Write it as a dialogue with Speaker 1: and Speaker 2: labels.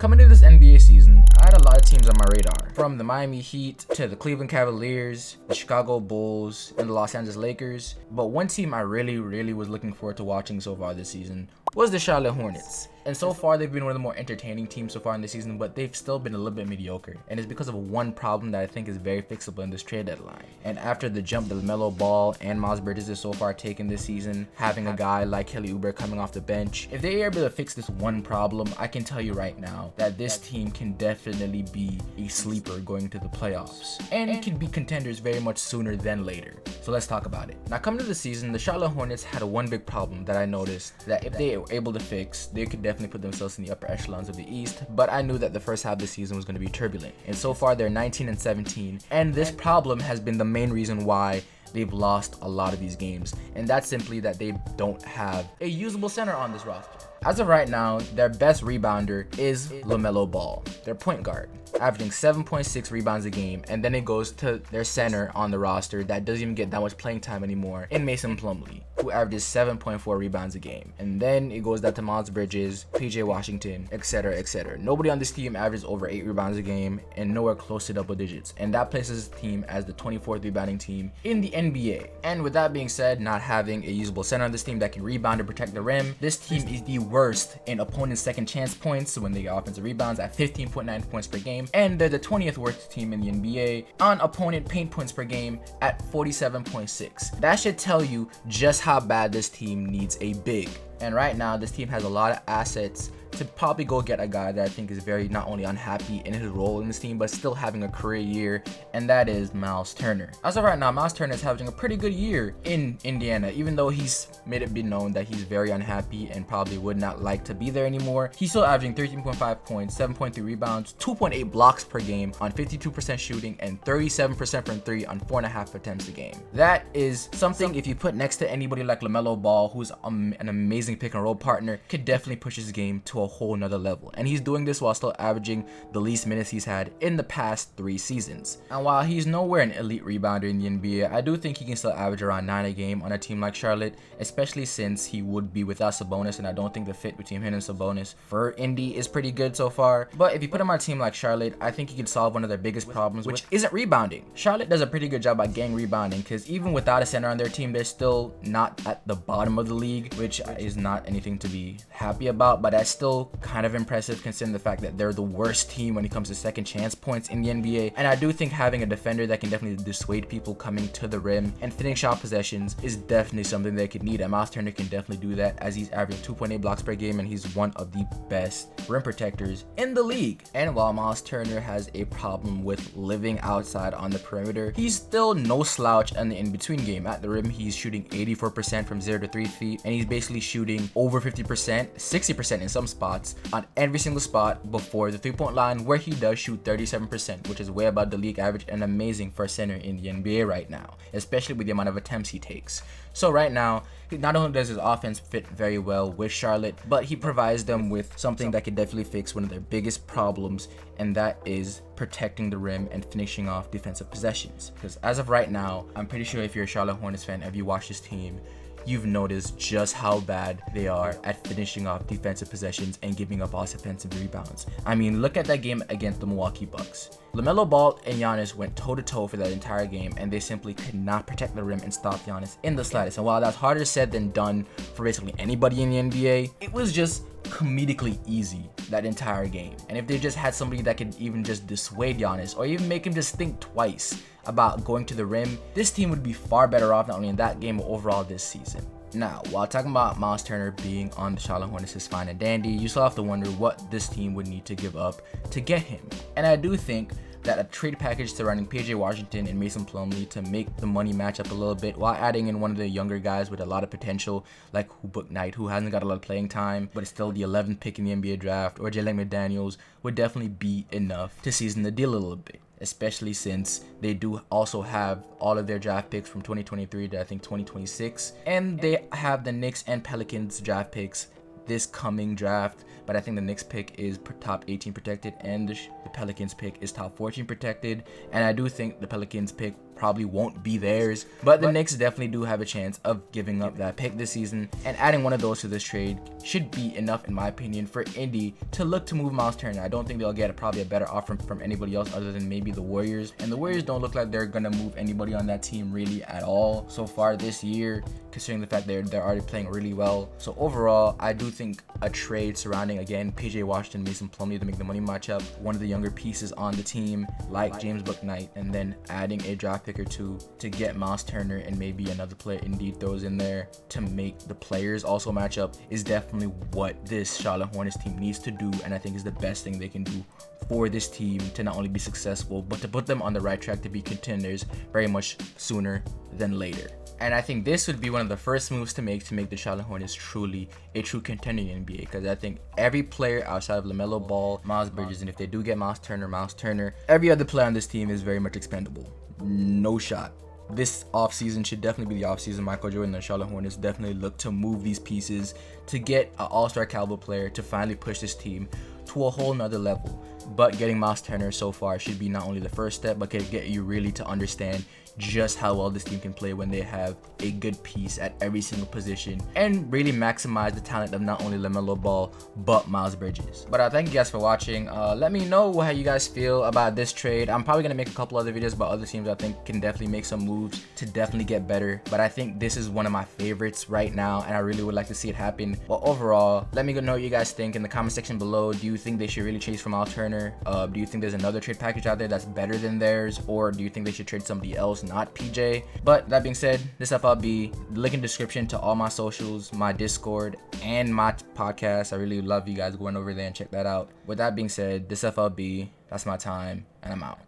Speaker 1: Coming into this NBA season, I had a lot of teams on my radar, from the Miami Heat to the Cleveland Cavaliers, the Chicago Bulls, and the Los Angeles Lakers. But one team I really was looking forward to watching so far this season was the Charlotte Hornets. And so far, they've been one of the more entertaining teams so far in the season, but they've still been a little bit mediocre. And it's because of one problem that I think is very fixable in this trade deadline. And after the jump that Lamelo Ball and Miles Bridges has so far taken this season, having a guy like Kelly Oubre coming off the bench, if they are able to fix this one problem, I can tell you right now that this team can definitely be a sleeper going into the playoffs. And it can be contenders very much sooner than later. So let's talk about it. Now, coming to the season, the Charlotte Hornets had one big problem that I noticed that if they were able to fix, they could definitely put themselves in the upper echelons of the East. But I knew that the first half of the season was going to be turbulent. And so far, they're 19-17. And this problem has been the main reason why they've lost a lot of these games. And that's simply that they don't have a usable center on this roster. As of right now, their best rebounder is Lamelo Ball, their point guard, averaging 7.6 rebounds a game, and then it goes to their center on the roster that doesn't even get that much playing time anymore in Mason Plumlee, who averages 7.4 rebounds a game. And then it goes down to Miles Bridges, PJ Washington, etc., etc. Nobody on this team averages over 8 rebounds a game and nowhere close to double digits, and that places the team as the 24th rebounding team in the NBA. And with that being said, not having a usable center on this team that can rebound and protect the rim, this team is the worst in opponent's second chance points when they get offensive rebounds at 15.9 points per game, and they're the 20th worst team in the NBA on opponent paint points per game at 47.6. That should tell you just how bad this team needs a big. And right now, this team has a lot of assets to probably go get a guy that I think is very not only unhappy in his role in this team, but still having a career year, and that is Myles Turner. As of right now, Myles Turner is having a pretty good year in Indiana, even though he's made it be known that he's very unhappy and probably would not like to be there anymore. He's still averaging 13.5 points, 7.3 rebounds, 2.8 blocks per game on 52% shooting, and 37% from 3 on 4.5 attempts a game. That is something, if you put next to anybody like Lamelo Ball, who's an amazing pick and roll partner, could definitely push his game to a whole nother level. And he's doing this while still averaging the least minutes he's had in the past 3 seasons. And while he's nowhere an elite rebounder in the NBA, I do think he can still average around 9 a game on a team like Charlotte, especially since he would be without Sabonis, and I don't think the fit between him and Sabonis for Indy is pretty good so far. But if you put him on a team like Charlotte, I think he can solve one of their biggest problems, which isn't rebounding. Charlotte does a pretty good job at gang rebounding, because even without a center on their team, they're still not at the bottom of the league, which is not anything to be happy about, but that's still kind of impressive considering the fact that they're the worst team when it comes to second chance points in the NBA. And I do think having a defender that can definitely dissuade people coming to the rim and finish off possessions is definitely something they could need, and Myles Turner can definitely do that, as he's averaging 2.8 blocks per game, and he's one of the best rim protectors in the league. And while Myles Turner has a problem with living outside on the perimeter, he's still no slouch in the in-between game. At the rim, he's shooting 84% from 0 to 3 feet, and he's basically shooting over 50%, 60% in some spots, on every single spot before the 3-point line, where he does shoot 37%, which is way above the league average and amazing for a center in the NBA right now, especially with the amount of attempts he takes. So right now, not only does his offense fit very well with Charlotte, but he provides them with something that could definitely fix one of their biggest problems, and that is protecting the rim and finishing off defensive possessions. Because as of right now, I'm pretty sure if you're a Charlotte Hornets fan, if you watch this team, you've noticed just how bad they are at finishing off defensive possessions and giving up offensive rebounds. I mean, look at that game against the Milwaukee Bucks. Lamelo Ball and Giannis went toe-to-toe for that entire game, and they simply could not protect the rim and stop Giannis in the slightest. And while that's harder said than done for basically anybody in the NBA, it was just comedically easy that entire game. And if they just had somebody that could even just dissuade Giannis, or even make him just think twice about going to the rim, this team would be far better off not only in that game but overall this season. Now, while talking about Myles Turner being on the Charlotte Hornets is fine and dandy, you still have to wonder what this team would need to give up to get him. And I do think that a trade package surrounding PJ Washington and Mason Plumlee to make the money match up a little bit, while adding in one of the younger guys with a lot of potential like Book Knight, who hasn't got a lot of playing time but is still the 11th pick in the NBA draft, or Jalen McDaniels, would definitely be enough to season the deal a little bit, especially since they do also have all of their draft picks from 2023 to I think 2026, and they have the Knicks and Pelicans draft picks this coming draft, but I think the Knicks pick is top 18 protected and the Pelicans pick is top 14 protected, and I do think the Pelicans pick probably won't be theirs, but the Knicks definitely do have a chance of giving up that pick this season, and adding one of those to this trade should be enough, in my opinion, for Indy to look to move Myles Turner. I don't think they'll get probably a better offer from anybody else other than maybe the Warriors, and the Warriors don't look like they're gonna move anybody on that team really at all so far this year, considering the fact they're already playing really well. So overall, I do think a trade surrounding, again, PJ Washington, Mason Plumlee to make the money matchup, one of the younger pieces on the team like James Bouknight, and then adding a draft pick or two to get Myles Turner and maybe another player Indeed throws in there to make the players also match up is definitely what this Charlotte Hornets team needs to do, and I think is the best thing they can do for this team to not only be successful but to put them on the right track to be contenders very much sooner than later. And I think this would be one of the first moves to make the Charlotte Hornets truly a true contender in the NBA, because I think every player outside of Lamelo Ball, Miles Bridges, and if they do get Myles Turner, every other player on this team is very much expendable. No shot. This offseason should definitely be the offseason Michael Jordan and the Charlotte Hornets definitely look to move these pieces to get an all-star caliber player to finally push this team to a whole nother level. But getting Myles Turner so far should be not only the first step, but can get you really to understand just how well this team can play when they have a good piece at every single position, and really maximize the talent of not only Lamelo Ball but Miles Bridges. But thank you guys for watching. Let me know how you guys feel about this trade. I'm probably gonna make a couple other videos about other teams I think can definitely make some moves to definitely get better, but I think this is one of my favorites right now, and I really would like to see it happen. But overall, let me know what you guys think in the comment section below. Do you think they should really chase for Myles Turner? Do you think there's another trade package out there that's better than theirs, or do you think they should trade somebody else, not PJ? But that being said, this FLB, link in the description to all my socials, my Discord, and my podcast. I really love you guys going over there and check that out. With that being said, this FLB, that's my time, and I'm out.